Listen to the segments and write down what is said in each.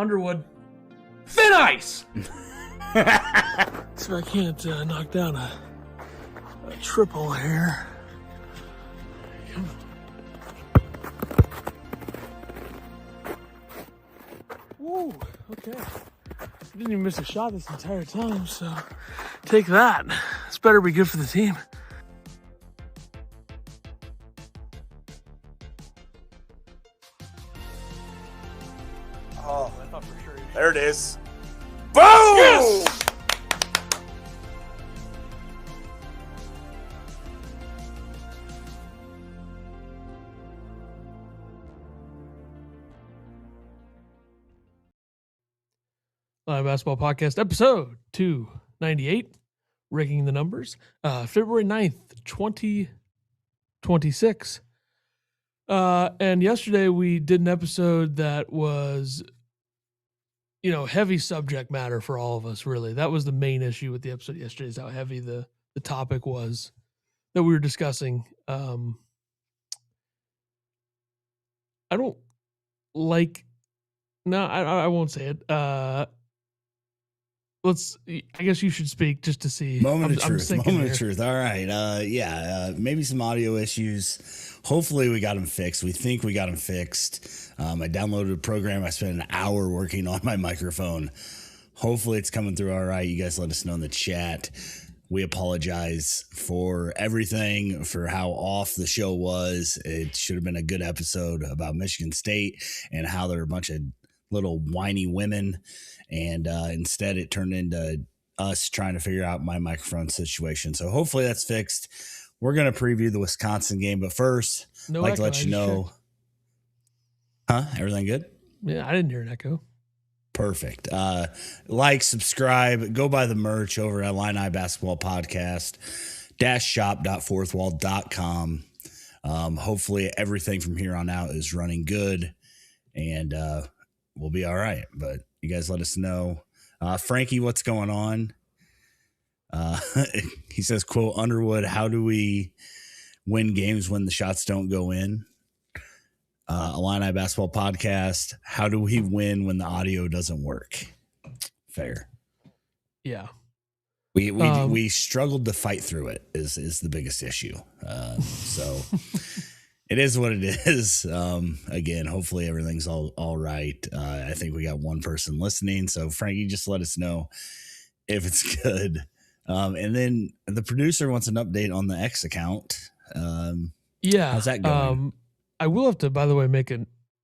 Underwood. Thin ice! So I can't knock down a triple here. Woo, okay. Didn't even miss a shot this entire time, so take that. This better be good for the team. Oh, I thought for sure. there it is. Boom! Yes! Live Basketball Podcast, episode 298, Ranking the Numbers, February 9th, 2026. And yesterday we did an episode that was, heavy subject matter for all of us, really. That was the main issue with the episode yesterday, is how heavy the topic was that we were discussing. I don't like, no, I won't say it. I guess you should speak just to see. Moment of truth. All right. Maybe some audio issues. Hopefully we got them fixed. We think we got them fixed. I downloaded a program. I spent an hour working on my microphone. Hopefully it's coming through all right. You guys let us know in the chat. We apologize for everything, for how off the show was. It should have been a good episode about Michigan State and how they're a bunch of little whiny women. And instead it turned into us trying to figure out my microphone situation. So hopefully that's fixed. We're going to preview the Wisconsin game. But first, I'd like to let you know. Huh? Everything good? Yeah, I didn't hear an echo. Perfect. Like, subscribe, go buy the merch over at Illini Basketball Podcast -shop.fourthwall.com. Hopefully everything from here on out is running good and we'll be all right. But you guys let us know. Frankie, what's going on? He says, quote, Underwood, how do we win games when the shots don't go in? Illini Basketball Podcast, how do we win when the audio doesn't work? Fair. Yeah. We struggled to fight through it is the biggest issue. So it is what it is. Again, hopefully everything's all right. I think we got one person listening. So Frankie, just let us know if it's good. And then the producer wants an update on the X account. How's that going? I will have to, by the way, make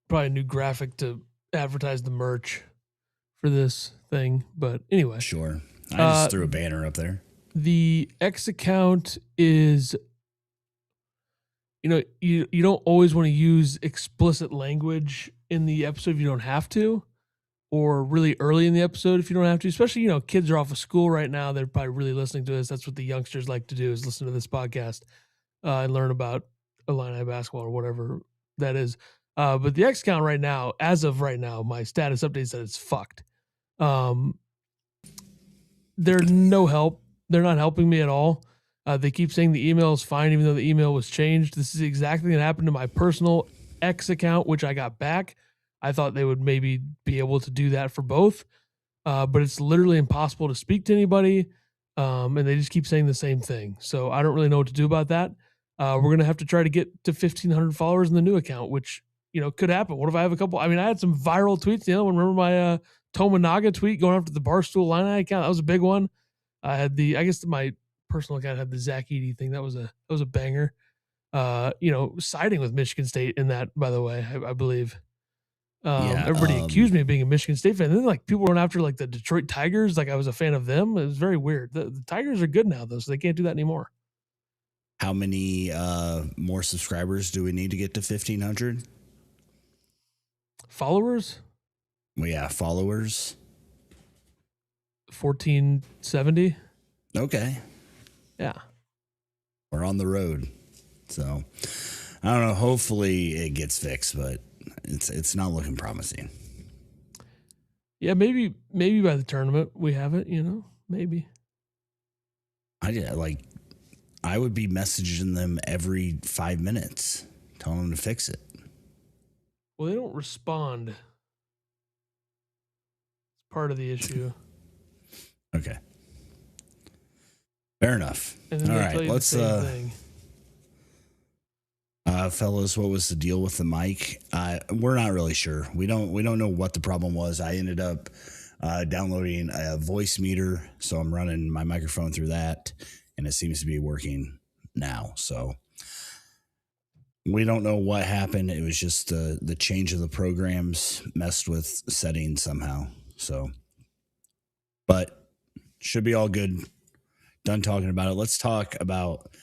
probably a new graphic to advertise the merch for this thing. But anyway. Sure. I just threw a banner up there. The X account is, you don't always want to use explicit language in the episode if you don't have to, or really early in the episode if you don't have to, especially, kids are off of school right now. They're probably really listening to this. That's what the youngsters like to do, is listen to this podcast and learn about Illini basketball or whatever that is. But the X account right now, as of right now, my status update said it's fucked. They're no help. They're not helping me at all. They keep saying the email is fine, even though the email was changed. This is exactly what happened to my personal X account, which I got back. I thought they would maybe be able to do that for both, but it's literally impossible to speak to anybody, and they just keep saying the same thing. So I don't really know what to do about that. We're going to have to try to get to 1,500 followers in the new account, which, could happen. What if I have a couple? I mean, I had some viral tweets. The other one, remember my Tominaga tweet going after the Barstool Illini account? That was a big one. I had my personal account had the Zach Edey thing. That was a banger. Siding with Michigan State in that, by the way, I believe. Everybody accused me of being a Michigan State fan. And then people went after the Detroit Tigers. Like I was a fan of them. It was very weird. The Tigers are good now though, so they can't do that anymore. How many more subscribers do we need to get to 1,500? Followers? Well, yeah, followers. 1,470. Okay. Yeah. We're on the road. So I don't know. Hopefully it gets fixed, but it's not looking promising. Yeah, maybe by the tournament we have it, maybe. I would be messaging them every 5 minutes, telling them to fix it. Well, they don't respond. part of the issue. Okay. Fair enough. And then All they right, tell you let's the same thing. Fellas, what was the deal with the mic? We're not really sure. We don't know what the problem was. I ended up downloading a voice meter, so I'm running my microphone through that, and it seems to be working now. So we don't know what happened. It was just the change of the programs messed with settings somehow. So, but should be all good. Done talking about it. Let's talk about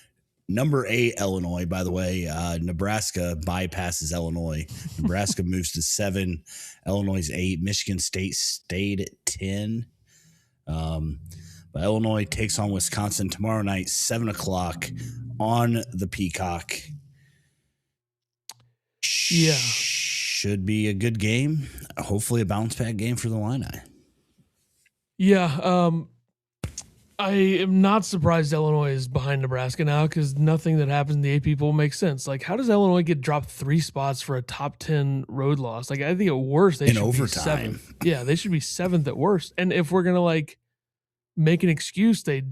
number 8, Illinois. By the way, Nebraska bypasses Illinois. Nebraska moves to 7. Illinois 8. Michigan State stayed at 10. But Illinois takes on Wisconsin tomorrow night, 7:00 on the Peacock. Yeah. Should be a good game. Hopefully a bounce back game for the Illini. Yeah. I am not surprised Illinois is behind Nebraska now because nothing that happens in the AP poll makes sense. Like, how does Illinois get dropped 3 spots for a top 10 road loss? Like, I think at worst they In should overtime. be 7th. Yeah, they should be 7th at worst. And if we're gonna like make an excuse, they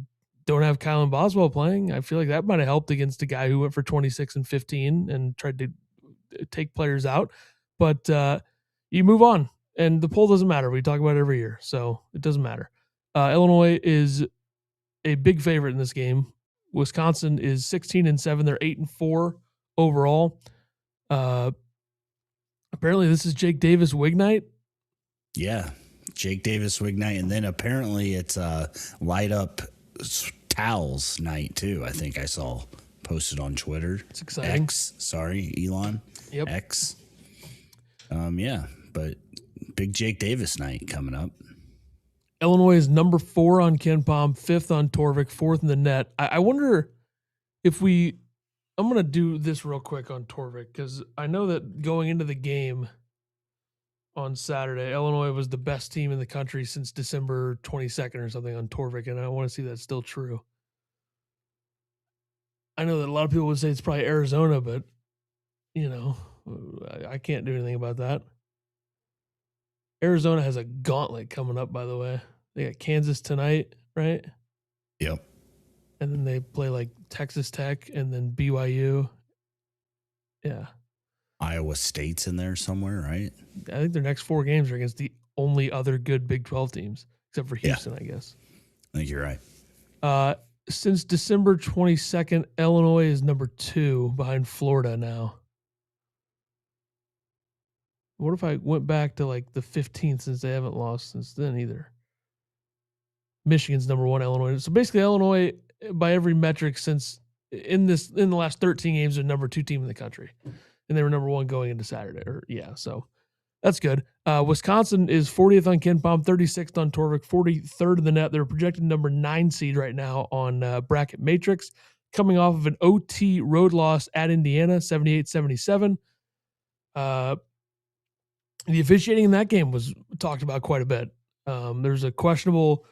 don't have Kylan Boswell playing. I feel like that might have helped against a guy who went for 26 and 15 and tried to take players out. But you move on, and the poll doesn't matter. We talk about it every year, so it doesn't matter. Illinois is a big favorite in this game. Wisconsin is 16-7. They're 8-4 overall. Apparently, this is Jake Davis wig night. Yeah, Jake Davis wig night, and then apparently it's light up towels night too. I think I saw posted on Twitter. It's exciting. X, sorry, Elon. Yep. X. Yeah, but big Jake Davis night coming up. Illinois is number 4 on KenPom, 5th on Torvik, 4th in the net. I wonder if I'm going to do this real quick on Torvik because I know that going into the game on Saturday, Illinois was the best team in the country since December 22nd or something on Torvik, and I want to see that's still true. I know that a lot of people would say it's probably Arizona, but, I can't do anything about that. Arizona has a gauntlet coming up, by the way. They got Kansas tonight, right? Yep. And then they play like Texas Tech and then BYU. Yeah. Iowa State's in there somewhere, right? I think their next 4 games are against the only other good Big 12 teams, except for Houston, I guess. I think you're right. Since December 22nd, Illinois is number 2 behind Florida now. What if I went back to like the 15th since they haven't lost since then either? Michigan's number 1, Illinois. So basically Illinois, by every metric since in the last 13 games, are number 2 team in the country. And they were number 1 going into Saturday. So that's good. Wisconsin is 40th on KenPom, 36th on Torvik, 43rd in the net. They're projected number 9 seed right now on Bracket Matrix, coming off of an OT road loss at Indiana, 78-77. The officiating in that game was talked about quite a bit. There's a questionable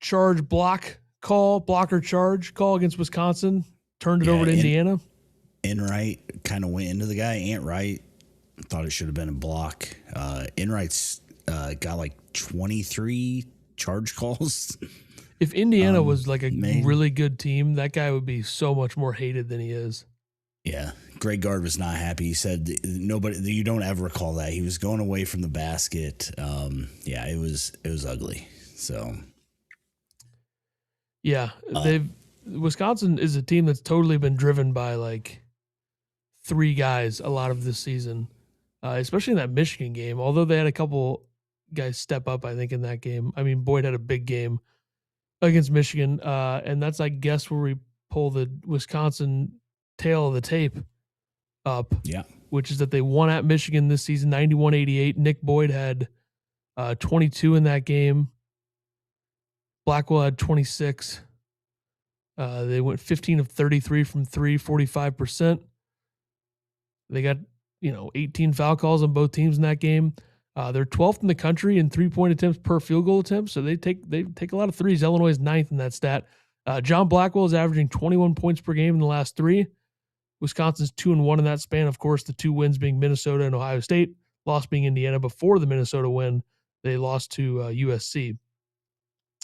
blocker charge call against Wisconsin, turned it over to Indiana. Enright kind of went into the guy. Enright thought it should have been a block. Enright's got like 23 charge calls. If Indiana was like a really good team, that guy would be so much more hated than he is. Yeah. Greg Gard was not happy. He said you don't ever call that. He was going away from the basket. It was ugly. So yeah, Wisconsin is a team that's totally been driven by like 3 guys a lot of this season, especially in that Michigan game. Although they had a couple guys step up, I think, in that game. I mean, Boyd had a big game against Michigan, and that's, I guess, where we pull the Wisconsin tail of the tape up. Yeah, which is that they won at Michigan this season, 91-88. Nick Boyd had 22 in that game. Blackwell had 26. They went 15 of 33 from 3, 45%. They got, 18 foul calls on both teams in that game. They're 12th in the country in 3-point attempts per field goal attempt, so they take a lot of threes. Illinois is 9th in that stat. John Blackwell is averaging 21 points per game in the last 3. Wisconsin's 2-1 in that span. Of course, the 2 wins being Minnesota and Ohio State, loss being Indiana before the Minnesota win They lost to USC.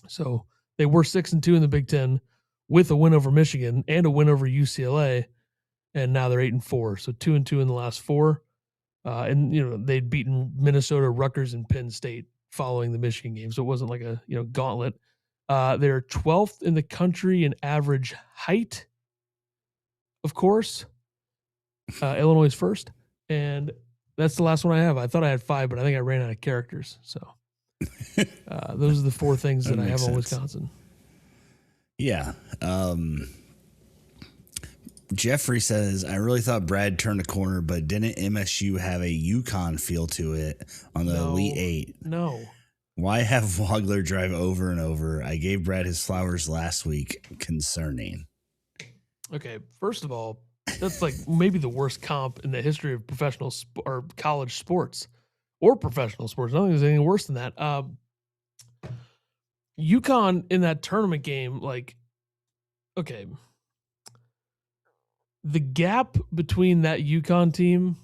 So they were 6-2 in the Big Ten with a win over Michigan and a win over UCLA, and now they're 8-4. So 2-2 in the last 4. And they'd beaten Minnesota, Rutgers, and Penn State following the Michigan game, so it wasn't like a gauntlet. They're 12th in the country in average height, of course. Illinois is first, and that's the last one I have. I thought I had 5, but I think I ran out of characters. So those are the 4 things that I have on Wisconsin. Yeah. Jeffrey says, I really thought Brad turned a corner, but didn't MSU have a UConn feel to it on the Elite 8? No. Why have Wagler drive over and over? I gave Brad his flowers last week. Concerning. Okay, first of all, that's like maybe the worst comp in the history of professional or college sports or professional sports. I don't think there's anything worse than that. UConn in that tournament game, like, okay. The gap between that UConn team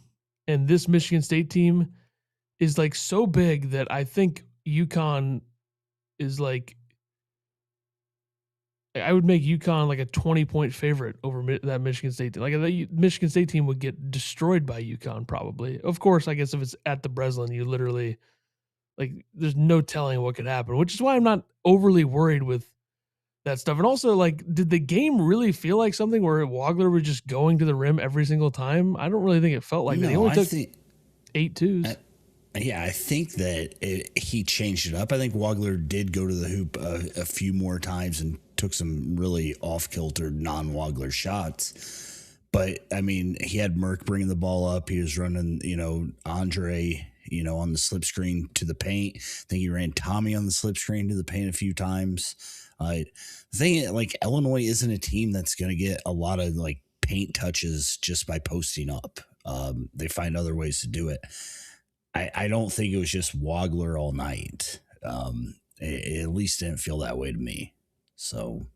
and this Michigan State team is like so big that I think UConn is like, I would make UConn like a 20-point favorite over that Michigan State team. Like the Michigan State team would get destroyed by UConn probably. Of course, I guess if it's at the Breslin, you literally, like, there's no telling what could happen, which is why I'm not overly worried with that stuff. And also, like, did the game really feel like something where Wagler was just going to the rim every single time? I don't really think it felt like that. He only took 8 twos. Yeah, I think that he changed it up. I think Wagler did go to the hoop a few more times and took some really off-kilter, non-Wagler shots. But, I mean, he had Merck bringing the ball up. He was running, Andre, on the slip screen to the paint. I think he ran Tommy on the slip screen to the paint a few times. The thing, like, Illinois isn't a team that's going to get a lot of, like, paint touches just by posting up. They find other ways to do it. I don't think it was just Wagler all night. It at least didn't feel that way to me. So,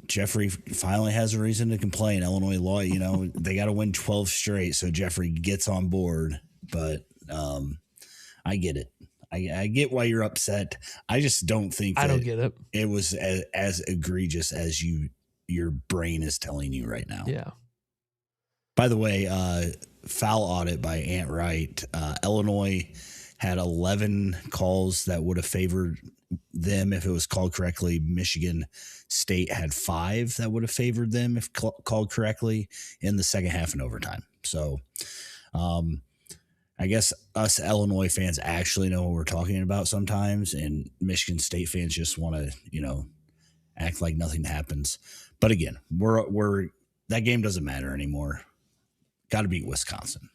Jeffrey finally has a reason to complain. Illinois law, they got to win 12 straight, so Jeffrey gets on board. But I get it. I get why you're upset. I just don't think I don't get it. It was as egregious as your brain is telling you right now. Yeah. By the way, foul audit by Ant Wright. Illinois had 11 calls that would have favored them if it was called correctly. Michigan State had 5 that would have favored them if called correctly in the second half and overtime. So, I guess us Illinois fans actually know what we're talking about sometimes, and Michigan State fans just want to, act like nothing happens. But again, we're that game doesn't matter anymore. Got to beat Wisconsin.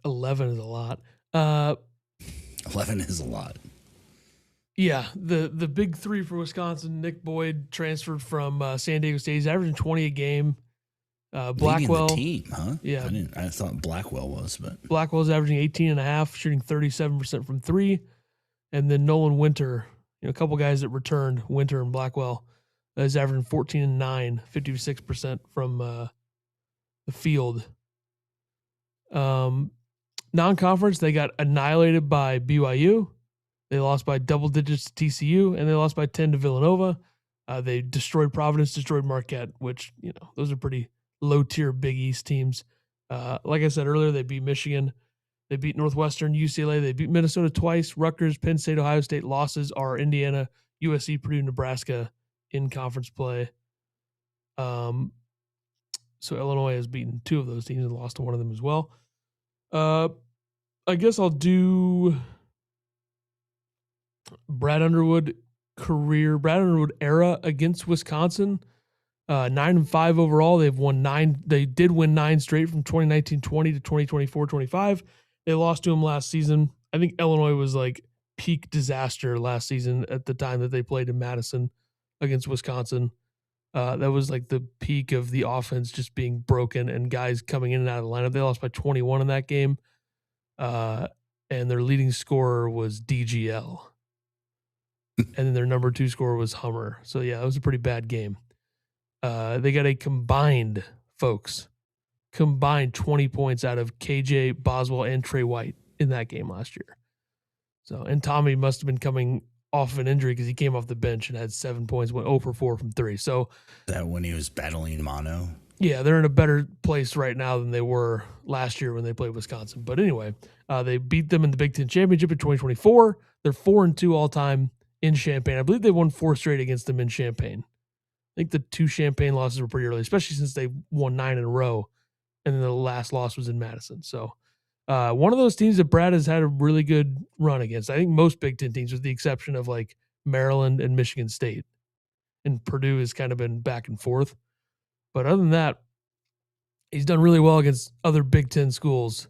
11 is a lot. 11 is a lot. Yeah, the big 3 for Wisconsin. Nick Boyd transferred from San Diego State. He's averaging 20 a game. Blackwell, the team, huh? Yeah, I thought Blackwell was, but Blackwell's averaging 18.5, shooting 37% from 3, and then Nolan Winter, a couple guys that returned, Winter and Blackwell, is averaging 14.9, 56% from the field. Non-conference, they got annihilated by BYU. They lost by double digits to TCU, and they lost by 10 to Villanova. They destroyed Providence, destroyed Marquette, which, those are pretty low-tier Big East teams. Like I said earlier, they beat Michigan. They beat Northwestern, UCLA. They beat Minnesota twice, Rutgers, Penn State, Ohio State. Losses are Indiana, USC, Purdue, Nebraska in conference play. So Illinois has beaten 2 of those teams and lost to one of them as well. I guess I'll do Brad Underwood era against Wisconsin. 9-5 overall. They've won 9. They did win 9 straight from 2019-20 to 2024-25. They lost to them last season. I think Illinois was like peak disaster last season at the time that they played in Madison against Wisconsin. That was like the peak of the offense just being broken and guys coming in and out of the lineup. They lost by 21 in that game. And their leading scorer was DGL. And then their number 2 scorer was Hummer. So yeah, it was a pretty bad game. They got a combined 20 points out of KJ Boswell and Trey White in that game last year. So, and Tommy must have been coming off of an injury because he came off the bench and had 7 points, went 0 for 4 from 3. So that when he was battling mono. Yeah, they're in a better place right now than they were last year when they played Wisconsin. But anyway, they beat them in the Big Ten Championship in 2024. They're 4-2 all time in Champaign. I believe they won 4 straight against them in Champaign. I think the 2 Champaign losses were pretty early, especially since they won 9 in a row, and then the last loss was in Madison. So one of those teams that Brad has had a really good run against. I think most Big Ten teams, with the exception of like Maryland and Michigan State, and Purdue has kind of been back and forth. But other than that, he's done really well against other Big Ten schools.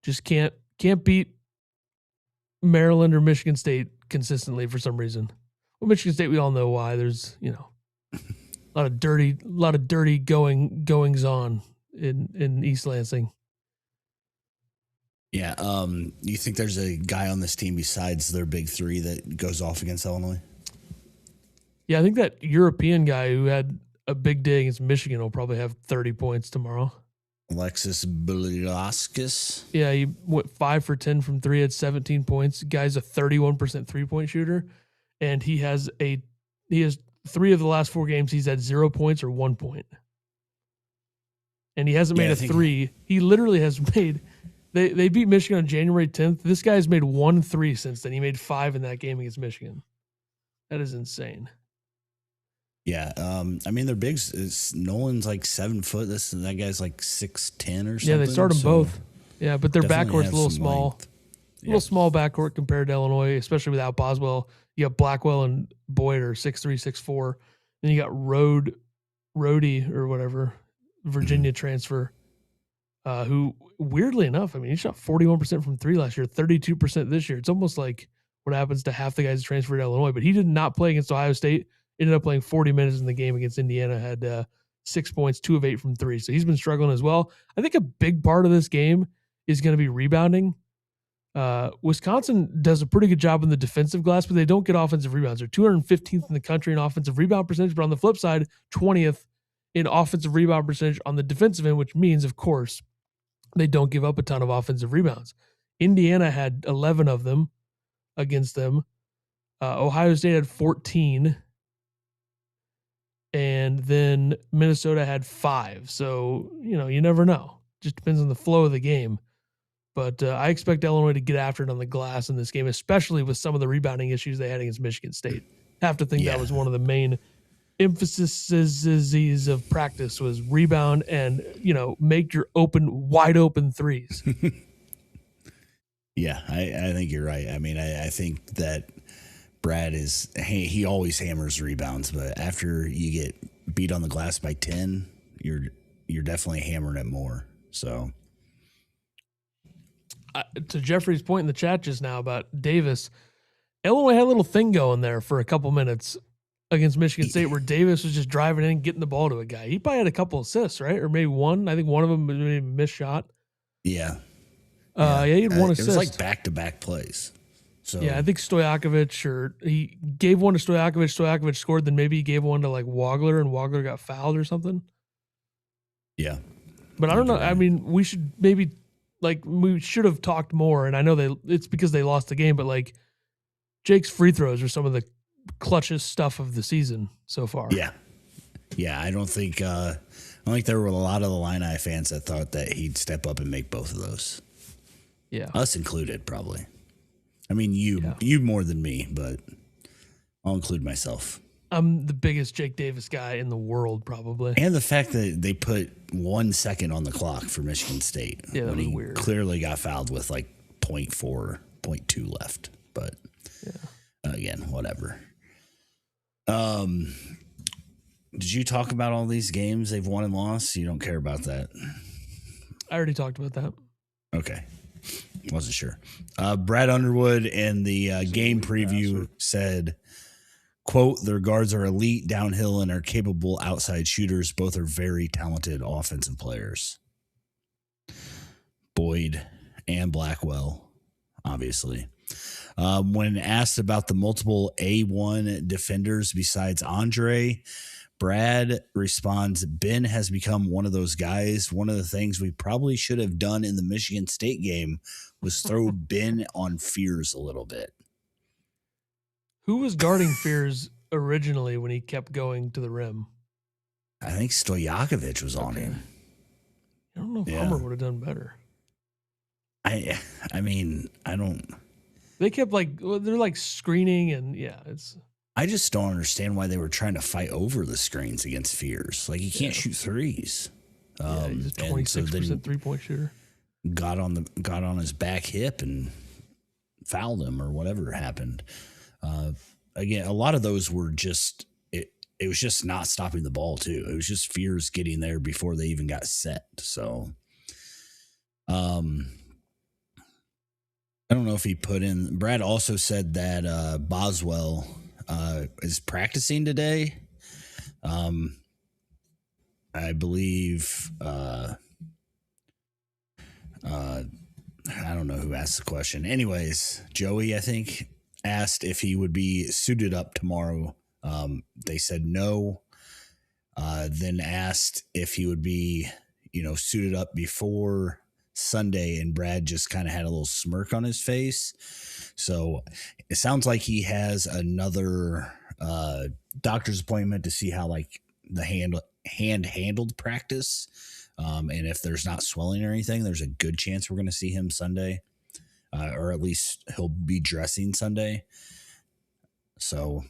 Just can't beat Maryland or Michigan State consistently for some reason. Well, Michigan State, we all know why. There's, a lot of dirty goings on in East Lansing. Yeah. You think there's a guy on this team besides their big 3 that goes off against Illinois? Yeah, I think that European guy who had a big day against Michigan will probably have 30 points tomorrow. Alexis Beliaskis. Yeah, he went 5 for 10 from 3, had 17 points. Guy's a 31% 3-point shooter, and he has 3 of the last 4 games he's had 0 points or 1 point. And he hasn't made a 3. He literally has made they beat Michigan on January 10th. This guy's made 1 3 since then. He made 5 in that game against Michigan. That is insane. Yeah, I mean, their bigs is Nolan's like 7 foot. That guy's like 6'10" or something. Yeah, they start them both. Yeah, but their backcourt's a little small. A little small backcourt compared to Illinois, especially without Boswell. You got Blackwell and Boyd are 6'3", 6'4". Then you got Rhodey or whatever, Virginia transfer, who weirdly enough, I mean, he shot 41% from 3 last year, 32% this year. It's almost like what happens to half the guys transferred to Illinois. But he did not play against Ohio State. Ended up playing 40 minutes in the game against Indiana, had 6 points, 2 of 8 from 3. So he's been struggling as well. I think a big part of this game is going to be rebounding. Wisconsin does a pretty good job in the defensive glass, but they don't get offensive rebounds. They're 215th in the country in offensive rebound percentage, but on the flip side, 20th in offensive rebound percentage on the defensive end, which means, of course, they don't give up a ton of offensive rebounds. Indiana had 11 of them against them. Ohio State had 14. And then Minnesota had 5. So, you never know. Just depends on the flow of the game. But I expect Illinois to get after it on the glass in this game, especially with some of the rebounding issues they had against Michigan State. Have to think that was one of the main emphases of practice was rebound and, make your wide open threes. Yeah, I think you're right. I mean, I think that Brad he always hammers rebounds, but after you get beat on the glass by 10, you're definitely hammering it more. So to Jeffrey's point in the chat just now about Davis, Illinois had a little thing going there for a couple minutes against Michigan State where Davis was just driving in, getting the ball to a guy. He probably had a couple assists, right? Or maybe one. I think one of them maybe a missed shot. Yeah. He had one assist. It was like back-to-back plays. So yeah, I think Stojakovic, or he gave one to Stojakovic. Stojakovic scored, then maybe he gave one to like Wagler, and Wagler got fouled or something. Yeah, but I don't know. I mean, we should have talked more. And I know it's because they lost the game, but like Jake's free throws are some of the clutchest stuff of the season so far. Yeah. I don't think there were a lot of the Illini fans that thought that he'd step up and make both of those. Yeah, us included, probably. I mean, you more than me, but I'll include myself. I'm the biggest Jake Davis guy in the world, probably. And the fact that they put 1 second on the clock for Michigan State. Yeah, that when was he weird. Clearly got fouled with like 0.4, 0.2 left. But again, whatever. Did you talk about all these games they've won and lost? You don't care about that? I already talked about that. Okay. Wasn't sure. Brad Underwood in the game preview said, quote, their guards are elite downhill and are capable outside shooters. Both are very talented offensive players. Boyd and Blackwell, obviously. When asked about the multiple A1 defenders besides Andre, Brad responds, Ben has become one of those guys. One of the things we probably should have done in the Michigan State game was throw Ben on Fears a little bit. Who was guarding Fears originally when he kept going to the rim? I think Stojakovic was on him. I don't know if Hummer would have done better. I mean, I don't. They kept they're like screening and it's. I just don't understand why they were trying to fight over the screens against Fears. Like, he can't shoot threes. He's a 26% 3-point shooter. Got on his back hip and fouled him or whatever happened. Again, a lot of those were just it was just not stopping the ball too. It was just Fears getting there before they even got set. So, I don't know if he put in. Brad also said that Boswell is practicing today. I believe. I don't know who asked the question. Anyways, Joey, I think, asked if he would be suited up tomorrow. They said no. Then asked if he would be, suited up before Sunday, and Brad just kind of had a little smirk on his face. So it sounds like he has another doctor's appointment to see how the hand handled practice. And if there's not swelling or anything, there's a good chance we're going to see him Sunday, or at least he'll be dressing Sunday. So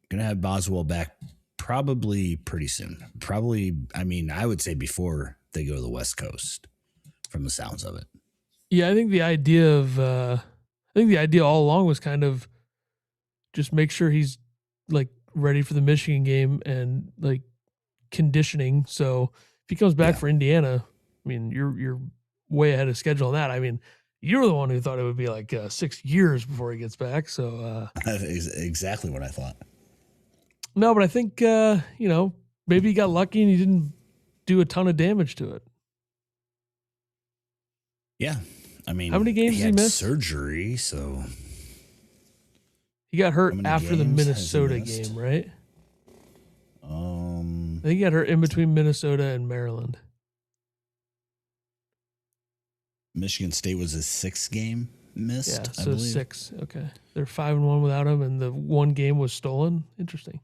going to have Boswell back probably pretty soon. Probably, I would say before they go to the West Coast, from the sounds of it. Yeah, I think the idea all along was kind of just make sure he's ready for the Michigan game and conditioning. So if he comes back for Indiana, you're way ahead of schedule on that. You're the one who thought it would be 6 years before he gets back. So that's exactly what I thought. No, but I think maybe he got lucky and he didn't do a ton of damage to it. Yeah. How many games did he miss? Surgery, so he got hurt after the Minnesota game, right? I think he got hurt in between Minnesota and Maryland. Michigan State was a 6 game missed. Yeah, so I believe. 6. Okay, they're 5-1 without him, and the one game was stolen. Interesting.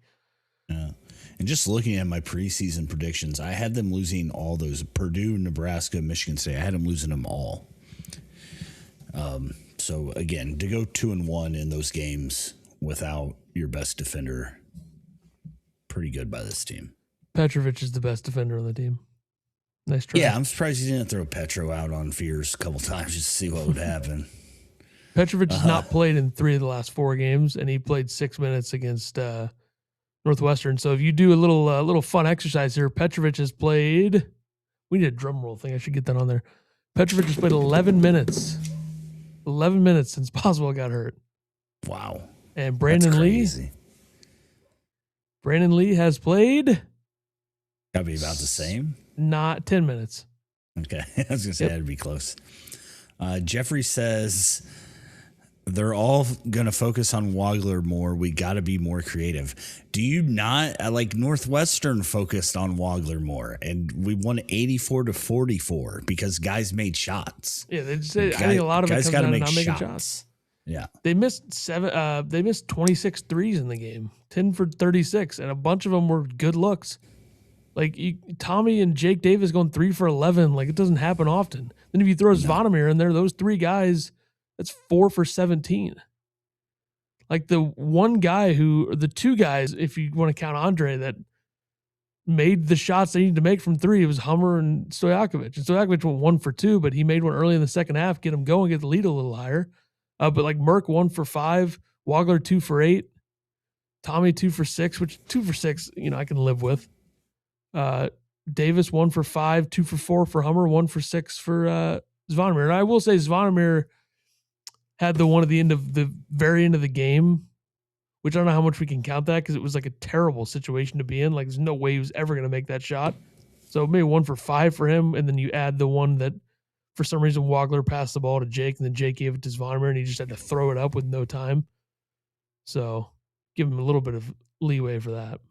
Yeah, and just looking at my preseason predictions, I had them losing all those: Purdue, Nebraska, Michigan State. I had them losing them all. So again, to go 2-1 in those games without your best defender, pretty good by this team. Petrovic is the best defender on the team. Nice try. Yeah, I'm surprised he didn't throw Petro out on Fears a couple times just to see what would happen. Petrovic has not played in 3 of the last 4 games, and he played 6 minutes against Northwestern. So if you do a little fun exercise here, Petrovic has played. We need a drum roll thing. I should get that on there. Petrovic has played 11 minutes. 11 minutes since Boswell got hurt. Wow. And Brandon Lee has played. Gotta be about the same. Not 10 minutes. Okay. I was gonna say that'd be close. Jeffrey says they're all going to focus on Wagler more. We got to be more creative. Do you not? Northwestern focused on Wagler more, and we won 84-44 because guys made shots. Yeah, they just, I think a lot of it comes down to not making shots. Yeah, they missed 26 threes in the game, 10 for 36, and a bunch of them were good looks. Tommy and Jake Davis going 3 for 11. It doesn't happen often. Then if you throw Zvonimir in there, those 3 guys. That's 4 for 17. The 2 guys, if you want to count Andre, that made the shots they needed to make from 3, it was Hummer and Stojakovic. And Stojakovic went 1 for 2, but he made one early in the second half, get him going, get the lead a little higher. But Merck 1 for 5, Wagler 2 for 8, Tommy 2 for 6, which 2 for 6, I can live with. Davis 1 for 5, 2 for 4 for Hummer, 1 for 6 for Zvonimir. And I will say Zvonimir had the one at the very end of the game, which I don't know how much we can count that because it was a terrible situation to be in. There's no way he was ever going to make that shot. So maybe 1 for 5 for him, and then you add the one that for some reason Wagler passed the ball to Jake, and then Jake gave it to Zvonimir, and he just had to throw it up with no time. So give him a little bit of leeway for that.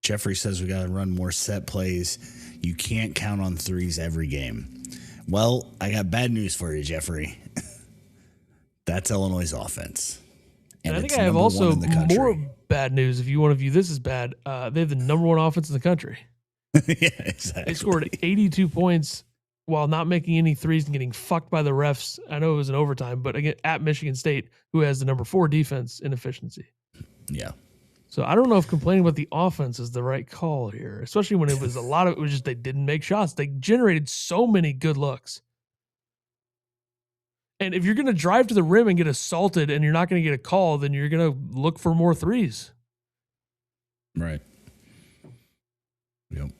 Jeffrey says we got to run more set plays. You can't count on threes every game. Well, I got bad news for you, Jeffrey. That's Illinois' offense. And I think I have also more bad news if you want to view this as bad. They have the number one offense in the country. Yeah, exactly. They scored 82 points while not making any threes and getting fucked by the refs. I know it was an overtime, but again, at Michigan State, who has the number 4 defense in efficiency. Yeah. So I don't know if complaining about the offense is the right call here, especially when it was it was just they didn't make shots. They generated so many good looks. And if you're going to drive to the rim and get assaulted and you're not going to get a call, then you're going to look for more threes. Right. Yep.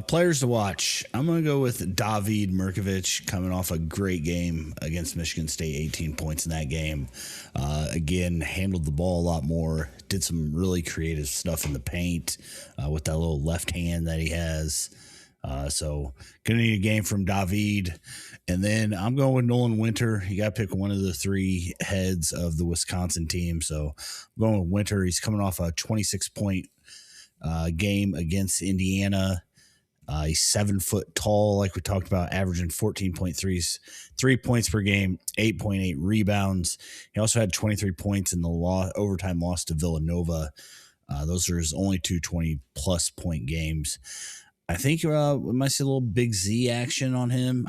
Players to watch. I'm going to go with David Mirkovic coming off a great game against Michigan State, 18 points in that game. Again, handled the ball a lot more, did some really creative stuff in the paint with that little left hand that he has. So going to need a game from David. And then I'm going with Nolan Winter. You got to pick one of the 3 heads of the Wisconsin team. So I'm going with Winter. He's coming off a 26-point game against Indiana. He's 7 foot tall, like we talked about, averaging 14.3 3 points per game, 8.8 rebounds. He also had 23 points in the overtime loss to Villanova. Those are his only 2 20-plus point games. I think we might see a little Big Z action on him.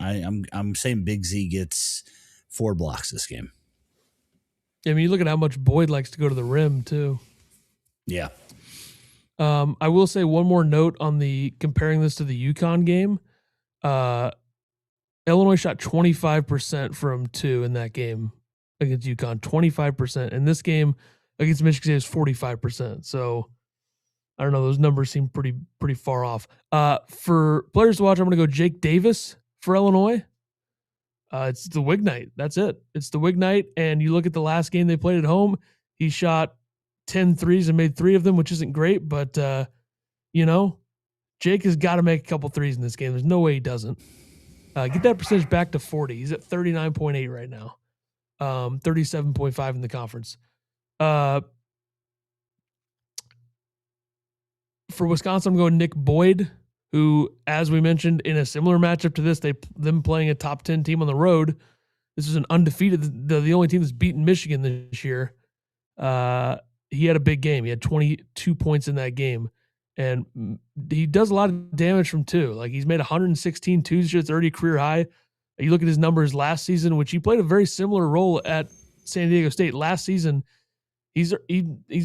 I'm saying Big Z gets 4 blocks this game. I mean, you look at how much Boyd likes to go to the rim, too. Yeah. I will say one more note on comparing this to the UConn game. Illinois shot 25% from 2 in that game against UConn, 25%. And this game against Michigan State is 45%. So I don't know. Those numbers seem pretty far off. For players to watch, I'm going to go Jake Davis for Illinois. It's the Wig night. That's it. It's the Wig night. And you look at the last game they played at home, he shot 10 threes and made 3 of them, which isn't great, but Jake has got to make a couple threes in this game. There's no way he doesn't. Get that percentage back to 40. He's at 39.8 right now. 37.5 in the conference. For Wisconsin, I'm going Nick Boyd, who, as we mentioned, in a similar matchup to this, them playing a top 10 team on the road. This is an undefeated, the only team that's beaten Michigan this year. He had a big game. He had 22 points in that game. And he does a lot of damage from 2. Like, he's made 116 twos, it's already a career high. You look at his numbers last season, which he played a very similar role at San Diego State. Last season, he's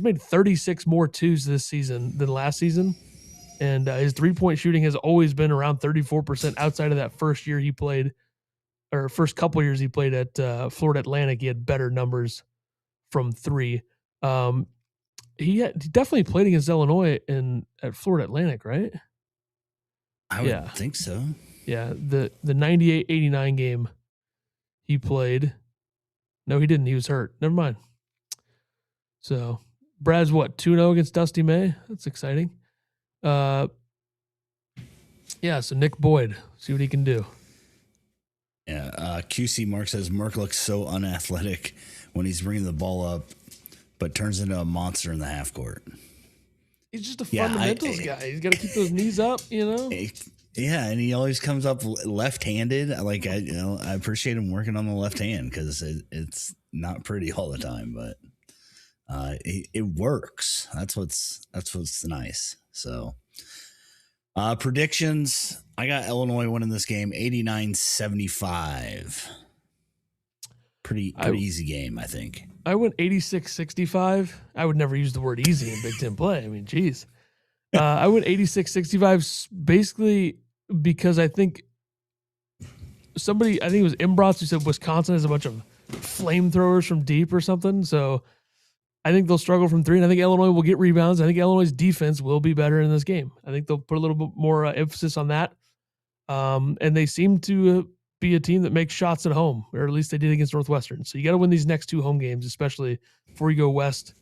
made 36 more twos this season than last season. And his 3-point shooting has always been around 34% outside of that first year he played, or first couple years he played at Florida Atlantic. He had better numbers from 3. He definitely played against Illinois at Florida Atlantic, right? I would think so. Yeah, the 98-89 game he played. No, he didn't. He was hurt. Never mind. So, Brad's what, 2-0 against Dusty May? That's exciting. So Nick Boyd, see what he can do. Yeah, QC Mark says Mark looks so unathletic when he's bringing the ball up, but turns into a monster in the half court. He's just a fundamentals guy. He's got to keep those knees up, Yeah, and he always comes up left-handed. Like I appreciate him working on the left hand because it's not pretty all the time, but it works. That's what's nice. So, predictions. I got Illinois winning this game 89-75. Pretty easy game, I think. I went 86-65. I would never use the word easy in Big Ten play. I mean, geez. I went 86-65 basically because I think it was Imbrots who said Wisconsin has a bunch of flamethrowers from deep or something. So I think they'll struggle from 3, and I think Illinois will get rebounds. I think Illinois' defense will be better in this game. I think they'll put a little bit more emphasis on that. And they seem to be a team that makes shots at home, or at least they did against Northwestern. So you got to win these next 2 home games, especially before you go west,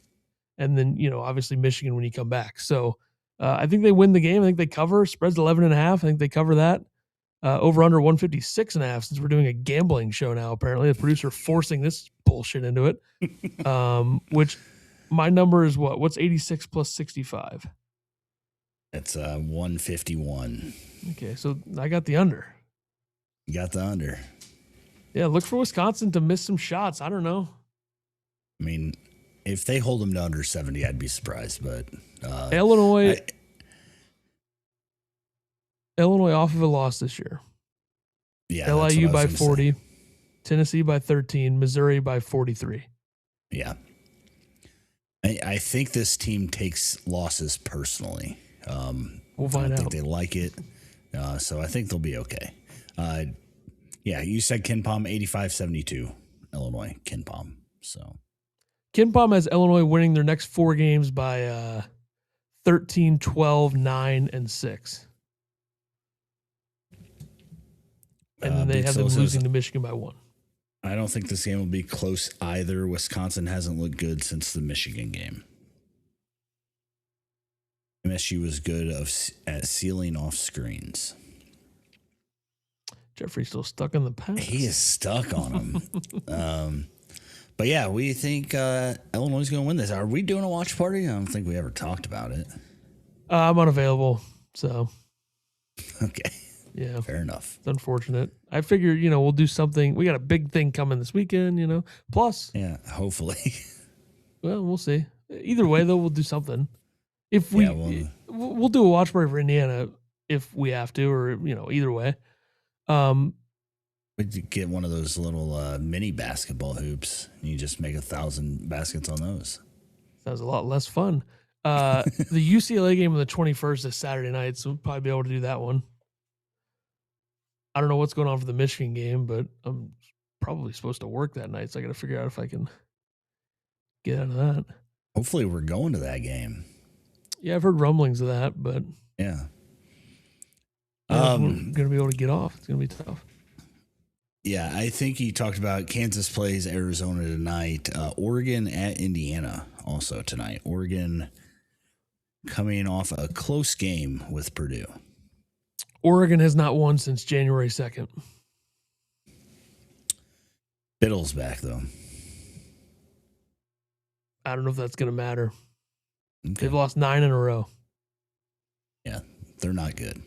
and then obviously Michigan when you come back. So I think they win the game. I think they cover. Spread's 11.5. I think they cover that. Over under 156.5. Since we're doing a gambling show now, apparently the producer forcing this bullshit into it. Which my number is what? What's 86 plus 65? It's 151. Okay, so I got the under. You got the under. Yeah, look for Wisconsin to miss some shots. I don't know. I mean, if they hold them to under 70, I'd be surprised. But Illinois off of a loss this year. Yeah, LIU by 40, Tennessee by 13, Missouri by 43. Yeah. I think this team takes losses personally. We'll find out. I think they like it. So I think they'll be okay. Yeah, you said KenPom 85-72, Illinois, KenPom. So KenPom has Illinois winning their next 4 games by 13, 12, 9, and 6. And then they have them losing to Michigan by 1. I don't think this game will be close either. Wisconsin hasn't looked good since the Michigan game. MSU was good at sealing off screens. Jeffrey's still stuck in the past. He is stuck on them. But yeah, we think Illinois is going to win this. Are we doing a watch party? I don't think we ever talked about it. I'm unavailable, so. Okay. Yeah. Fair enough. It's unfortunate. I figure, we'll do something. We got a big thing coming this weekend, Plus. Yeah, hopefully. Well, we'll see. Either way, though, we'll do something. If we, we'll do a watch party for Indiana if we have to, or, either way. We'd get one of those little mini basketball hoops. And you just make 1,000 baskets on those. Sounds a lot less fun. The UCLA game on the 21st is Saturday night, so we'll probably be able to do that one. I don't know what's going on for the Michigan game, but I'm probably supposed to work that night, so I got to figure out if I can get out of that. Hopefully we're going to that game. Yeah, I've heard rumblings of that, but yeah. We're going to be able to get off. It's going to be tough. Yeah, I think he talked about Kansas plays Arizona tonight. Oregon at Indiana also tonight. Oregon coming off a close game with Purdue. Oregon has not won since January 2nd. Biddle's back, though. I don't know if that's going to matter. Okay. They've lost 9 in a row. Yeah, they're not good.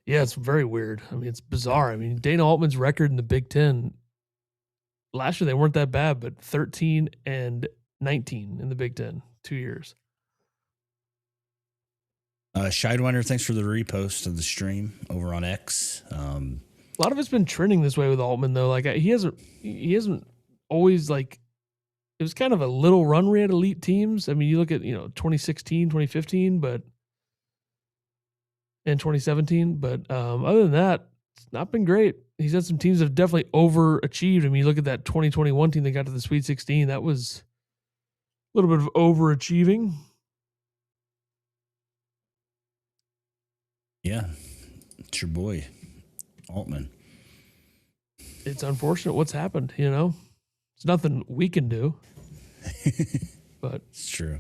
Yeah, it's very weird. I mean, it's bizarre. I mean, Dana Altman's record in the Big Ten, last year they weren't that bad, but 13 and 19 in the Big Ten, 2 years. Scheidweiner, thanks for the repost of the stream over on X. A lot of it's been trending this way with Altman, though. Like he hasn't always it was kind of a little run where he had elite teams. I mean, you look at 2016, 2015, and 2017, but other than that, it's not been great. He's had some teams that have definitely overachieved. I mean, you look at that 2021 team that got to the Sweet 16. That was a little bit of overachieving. Yeah, it's your boy, Altman. It's unfortunate what's happened, It's nothing we can do. But it's true.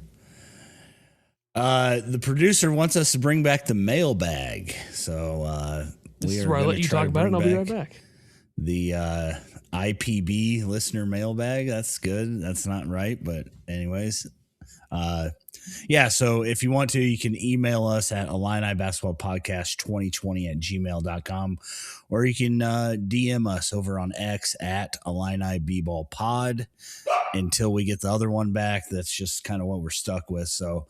The producer wants us to bring back the mailbag. So this is where I let you talk about it, and I'll be right back. The IPB listener mailbag. That's good. That's not right. But anyways, yeah, so if you want to, you can email us at Illini Basketball Podcast 2020@gmail.com, or you can DM us over on X at Illini B-Ball Pod until we get the other one back. That's just kind of what we're stuck with. So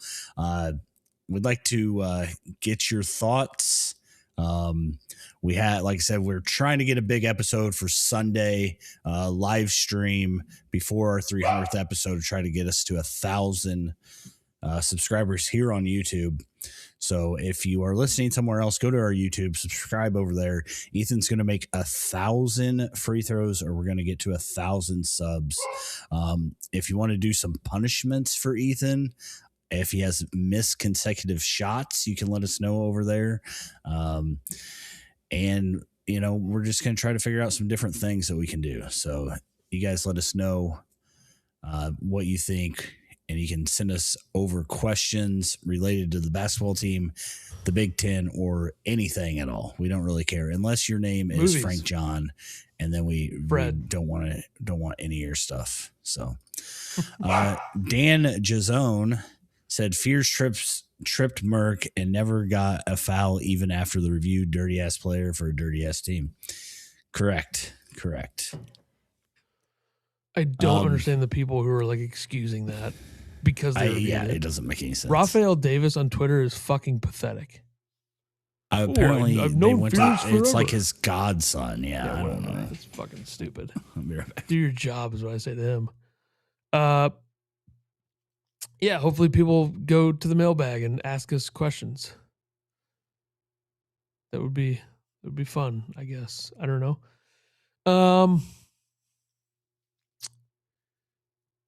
we'd like to get your thoughts. We had, like I said, we're trying to get a big episode for Sunday live stream before our 300th episode to try to get us to 1,000 subscribers here on YouTube. So if you are listening somewhere else, go to our YouTube, subscribe over there. Ethan's going to make 1,000 free throws, or we're going to get to 1,000 subs. If you want to do some punishments for Ethan, if he has missed consecutive shots, you can let us know over there. And, we're just going to try to figure out some different things that we can do. So you guys let us know what you think. And you can send us over questions related to the basketball team, the Big Ten, or anything at all. We don't really care, unless your name is Frank John, and then we don't want any of your stuff. So, Dan Jazone said Fears trips tripped Merck and never got a foul even after the review. Dirty ass player for a dirty ass team. Correct. I don't understand the people who are like excusing that because they it doesn't make any sense. Rafael Davis on Twitter is fucking pathetic. Apparently, I've they known went Fears to, it's forever. like his godson. Yeah, I don't know. It's fucking stupid. I'll be right back. Do your job is what I say to him. Yeah, hopefully people go to the mailbag and ask us questions. That would be fun, I guess. I don't know.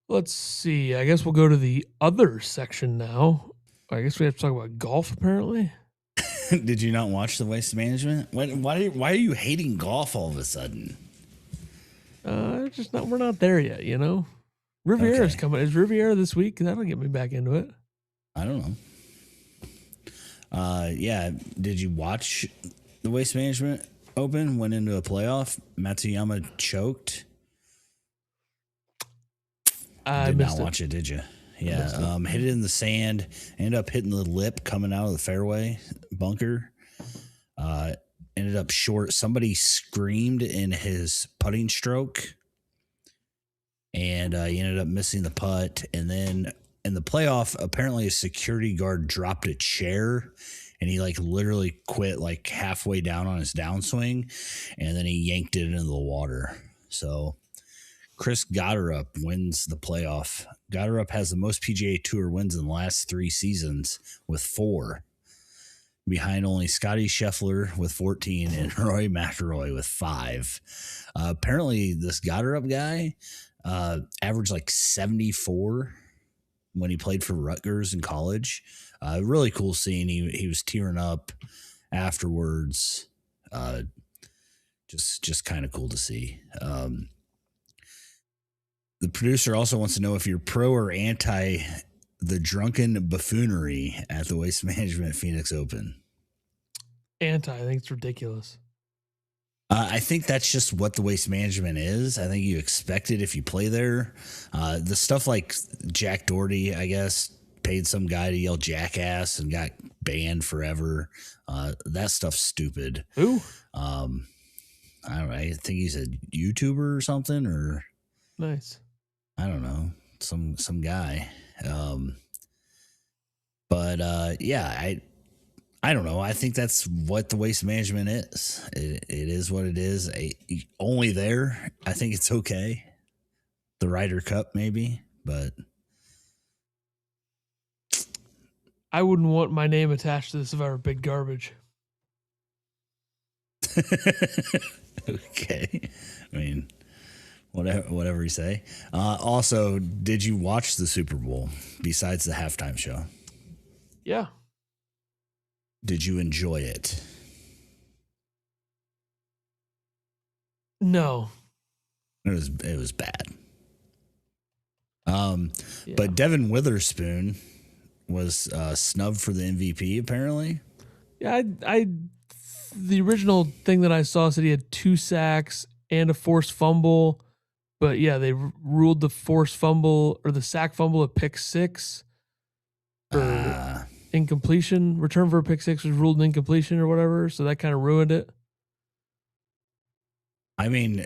Let's see. I guess we'll go to the other section now. I guess we have to talk about golf apparently. Did you not watch the Waste Management? Why are you hating golf all of a sudden? Just not. We're not there yet, you know. Riviera's coming. Is Riviera this week? That'll get me back into it. I don't know. Yeah. Did you watch the Waste Management Open? Went into a playoff. Matsuyama choked. I did missed not it. watch it, did you? Yeah. Hit it in the sand. Ended up hitting the lip coming out of the fairway bunker. Ended up short. Somebody screamed in his putting stroke. And he ended up missing the putt. And then in the playoff, apparently a security guard dropped a chair and he like literally quit like halfway down on his downswing. And then he yanked it into the water. So Chris Gotterup wins the playoff. Gotterup has the most PGA Tour wins in the last 3 seasons with 4. Behind only Scotty Scheffler with 14 and Rory McIlroy with 5. Apparently this Gotterup guy averaged like 74 when he played for Rutgers in college. Really cool scene. He was tearing up afterwards. Just kind of cool to see. The producer also wants to know if you're pro or anti the drunken buffoonery at the Waste Management Phoenix Open. Anti. I think it's ridiculous. I think that's just what the Waste Management is. I think you expect it if you play there. The stuff like Jack Doherty, I guess, paid some guy to yell jackass and got banned forever. That stuff's stupid. Who? I don't know. I think he's a YouTuber or something, or Nice. I don't know, some guy. But yeah, I don't know. I think that's what the Waste Management is. It is what it is. Only there, I think it's okay. The Ryder Cup, maybe, but I wouldn't want my name attached to this if I were big garbage. okay. I mean, whatever you say. Also, did you watch the Super Bowl besides the halftime show? Yeah. Did you enjoy it? No. It was bad. Yeah. But Devin Witherspoon was snubbed for the MVP apparently. Yeah, the original thing that I saw said he had 2 sacks and a forced fumble, but yeah, they ruled the forced fumble or the sack fumble a pick 6 or incompletion. Return for a pick 6 was ruled an incompletion or whatever, so that kind of ruined it. I mean,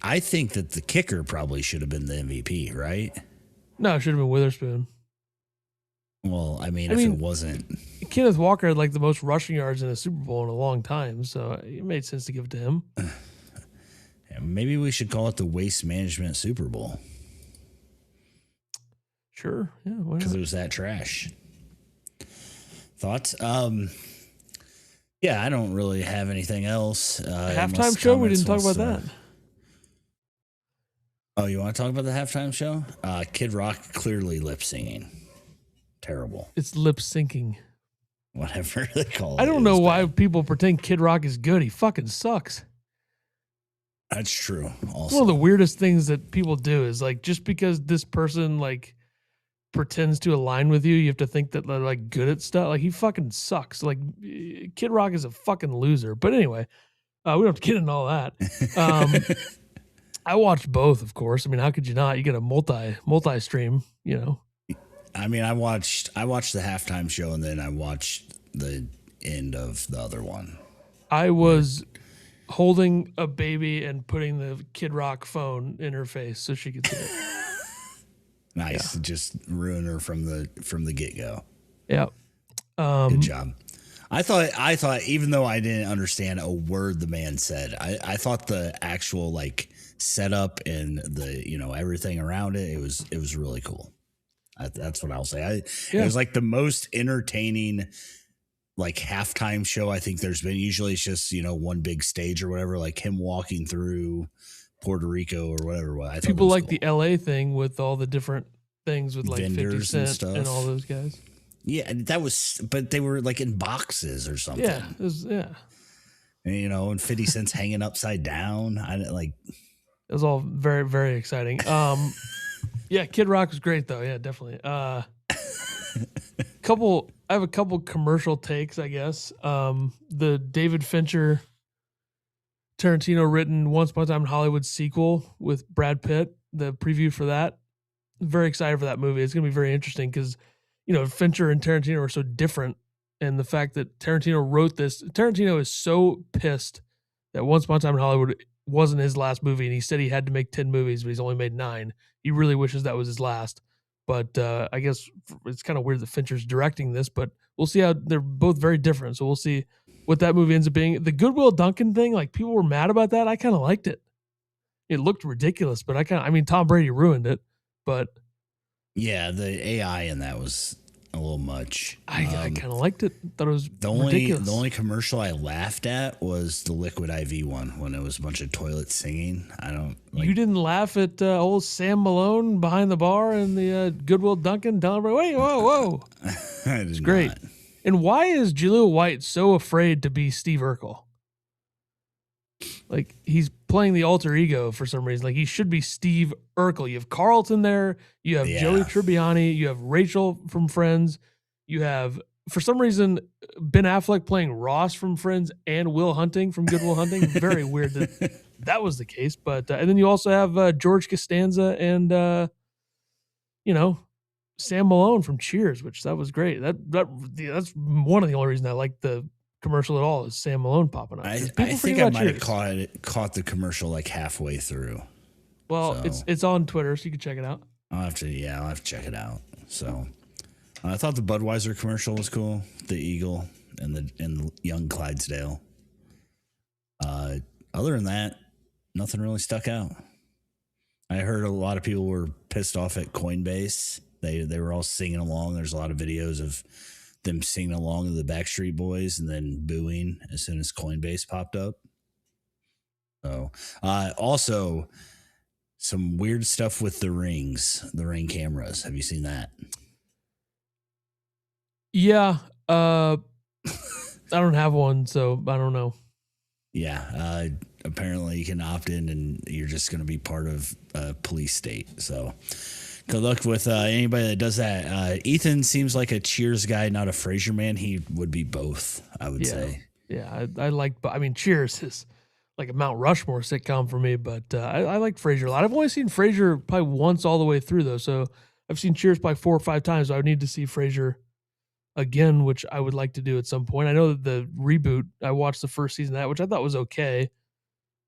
I think that the kicker probably should have been the MVP, right? No, it should have been Witherspoon. Well, I mean, it wasn't. Kenneth Walker had like the most rushing yards in a Super Bowl in a long time, so it made sense to give it to him. Yeah, maybe we should call it the Waste Management Super Bowl. Sure, yeah, why not? Because it was that trash. Thoughts? Yeah, I don't really have anything else. Halftime show, we didn't talk about that. Oh, you want to talk about the halftime show? Kid Rock clearly lip singing. Terrible. It's lip syncing. Whatever they call it. I don't know why people pretend Kid Rock is good. He fucking sucks. That's true. Also, One of the weirdest things that people do is like, just because this person like pretends to align with you, you have to think that they're like good at stuff. Like he fucking sucks. Like Kid Rock is a fucking loser. But anyway, we don't have to get into all that. I watched both, of course. I mean, how could you not? You get a multi stream, you know. I mean, I watched the halftime show and then I watched the end of the other one. I was holding a baby and putting the Kid Rock phone in her face so she could see it. Nice. Just ruin her from the get-go. Yeah. Good job. I thought even though I didn't understand a word the man said, I thought the actual like setup and the everything around it was really cool. That's what I'll say. It was like the most entertaining like halftime show I think there's been. Usually it's just one big stage or whatever, like him walking through Puerto Rico or whatever. I People like cool. The LA thing with all the different things with like vendors 50 Cent and all those guys. Yeah, but they were like in boxes or something. Yeah, and, and 50 Cent's hanging upside down. It was all very, very exciting. Yeah, Kid Rock was great though. Yeah, definitely. I have a couple commercial takes, I guess. The David Fincher Tarantino written Once Upon a Time in Hollywood sequel with Brad Pitt, the preview for that. Very excited for that movie. It's going to be very interesting because, Fincher and Tarantino are so different. And the fact that Tarantino wrote this, Tarantino is so pissed that Once Upon a Time in Hollywood wasn't his last movie. And he said he had to make 10 movies, but he's only made 9. He really wishes that was his last. But I guess it's kind of weird that Fincher's directing this, but we'll see how they're both very different. So we'll see what that movie ends up being. The Goodwill Duncan thing, like people were mad about that. I kind of liked it. It looked ridiculous, but Tom Brady ruined it, but yeah, the AI in that was a little much. I kind of liked it. Thought it was ridiculous. The only commercial I laughed at was the Liquid IV one when it was a bunch of toilets singing. You didn't laugh at old Sam Malone behind the bar and the Goodwill Duncan telling everybody, wait, whoa. It's great. Not. And why is Jaleel White so afraid to be Steve Urkel? Like, he's playing the alter ego for some reason. Like, he should be Steve Urkel. You have Carlton there. You have Joey Tribbiani. You have Rachel from Friends. You have, for some reason, Ben Affleck playing Ross from Friends and Will Hunting from Good Will Hunting. Very weird that was the case. But and then you also have George Costanza and, Sam Malone from Cheers, which that was great. That's one of the only reasons I like the commercial at all is Sam Malone popping up. I think I might have caught the commercial like halfway through. Well, it's on Twitter, so you can check it out. I'll have to check it out. So I thought the Budweiser commercial was cool. The Eagle and the young Clydesdale. Other than that, nothing really stuck out. I heard a lot of people were pissed off at Coinbase. They were all singing along. There's a lot of videos of them singing along to the Backstreet Boys and then booing as soon as Coinbase popped up. So, also some weird stuff with the Ring cameras. Have you seen that? Yeah. I don't have one, so I don't know. Yeah. Apparently you can opt in and you're just going to be part of a police state. So good luck with anybody that does that. Ethan seems like a Cheers guy, not a Frasier man. He would be both, I would say. Yeah, Cheers is like a Mount Rushmore sitcom for me, but I like Frasier a lot. I've only seen Frasier probably once all the way through, though. So I've seen Cheers probably 4 or 5 times. So I would need to see Frasier again, which I would like to do at some point. I know that the reboot, I watched the first season of that, which I thought was okay,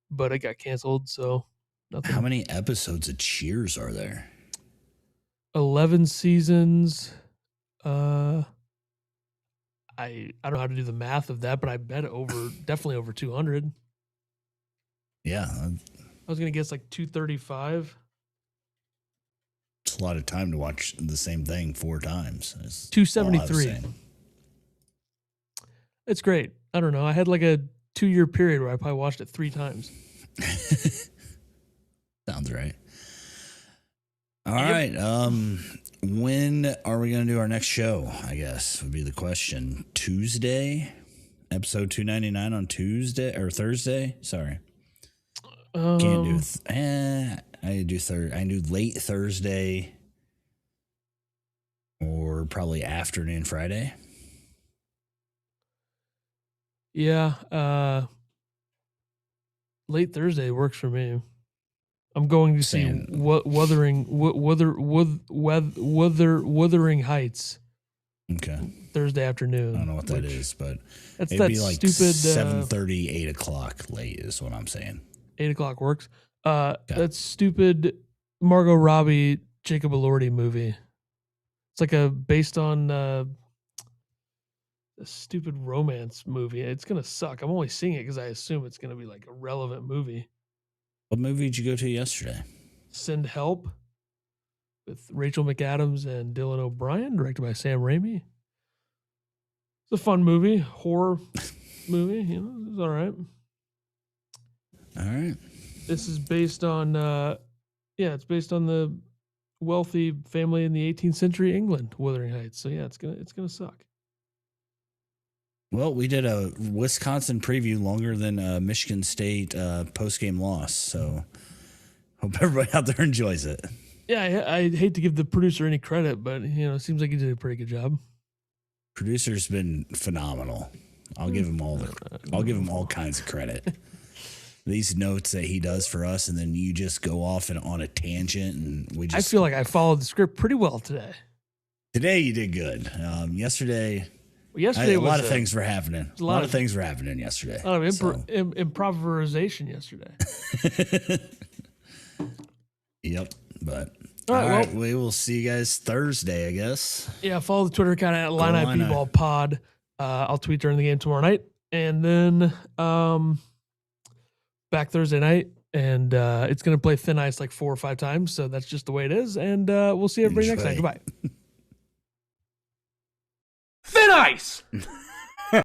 but it got canceled. So nothing. How many episodes of Cheers are there? 11 seasons. I don't know how to do the math of that, but I bet definitely over 200. Yeah. I was going to guess like 235. It's a lot of time to watch the same thing 4 times. It's 273. It's great. I don't know. I had like a 2-year period where I probably watched it 3 times. Sounds right. All right. When are we going to do our next show? I guess would be the question. Tuesday, episode 299 on Tuesday or Thursday. Sorry, can't do. I do late Thursday, or probably afternoon Friday. Yeah, late Thursday works for me. I'm going to see Saying- Wuthering Heights Okay. Thursday afternoon. I don't know what that which- is, but That's it'd that be like stupid 7:30, 8 o'clock late is what I'm saying. 8 o'clock works. That stupid Margot Robbie, Jacob Elordi movie. It's like based on a stupid romance movie. It's gonna suck. I'm only seeing it because I assume it's gonna be like a relevant movie. What movie did you go to yesterday? Send Help with Rachel McAdams and Dylan O'Brien, directed by Sam Raimi. It's a fun movie, horror movie. You know, it's all right. All right. This is based on, it's based on the wealthy family in the 18th century England, Wuthering Heights. So yeah, it's gonna suck. Well, we did a Wisconsin preview longer than Michigan State post-game loss, so hope everybody out there enjoys it. Yeah, I hate to give the producer any credit, but it seems like he did a pretty good job. Producer's been phenomenal. I'll give him all kinds of credit. These notes that he does for us, and then you just go off and on a tangent, and we just. I feel like I followed the script pretty well today. Today you did good. Yesterday. Yesterday a lot of things were happening. A lot of things were happening yesterday. A lot of improvisation yesterday. Yep. But all right, we will see you guys Thursday, I guess. Yeah, follow the Twitter account at Illini B-Ball Pod. I'll tweet during the game tomorrow night, and then back Thursday night, and it's going to play thin ice like 4 or 5 times, so that's just the way it is. And we'll see everybody next time. Goodbye. Thin ice!